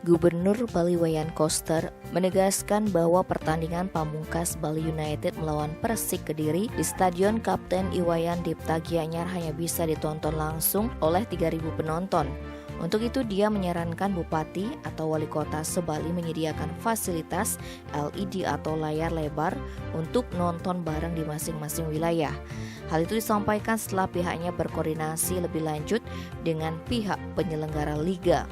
Gubernur Bali Wayan Koster menegaskan bahwa pertandingan pamungkas Bali United melawan Persik Kediri di Stadion Kapten Iwayan Dipta Gianyar hanya bisa ditonton langsung oleh 3.000 penonton. Untuk itu dia menyarankan Bupati atau Wali Kota Sebali menyediakan fasilitas LED atau layar lebar untuk nonton bareng di masing-masing wilayah. Hal itu disampaikan setelah pihaknya berkoordinasi lebih lanjut dengan pihak penyelenggara liga.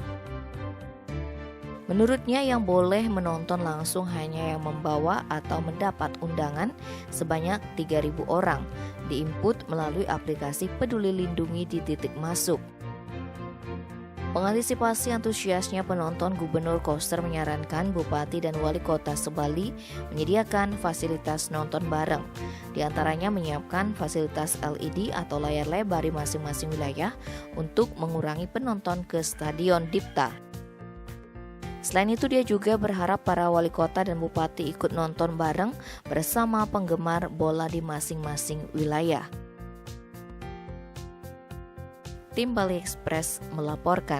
Menurutnya yang boleh menonton langsung hanya yang membawa atau mendapat undangan sebanyak 3.000 orang, diinput melalui aplikasi Peduli Lindungi di titik masuk. Mengantisipasi antusiasnya penonton, Gubernur Koster menyarankan Bupati dan Wali Kota Sebali menyediakan fasilitas nonton bareng. Di antaranya menyiapkan fasilitas LED atau layar lebar di masing-masing wilayah untuk mengurangi penonton ke Stadion Dipta. Selain itu dia juga berharap para wali kota dan bupati ikut nonton bareng bersama penggemar bola di masing-masing wilayah. Tim Bali Express melaporkan.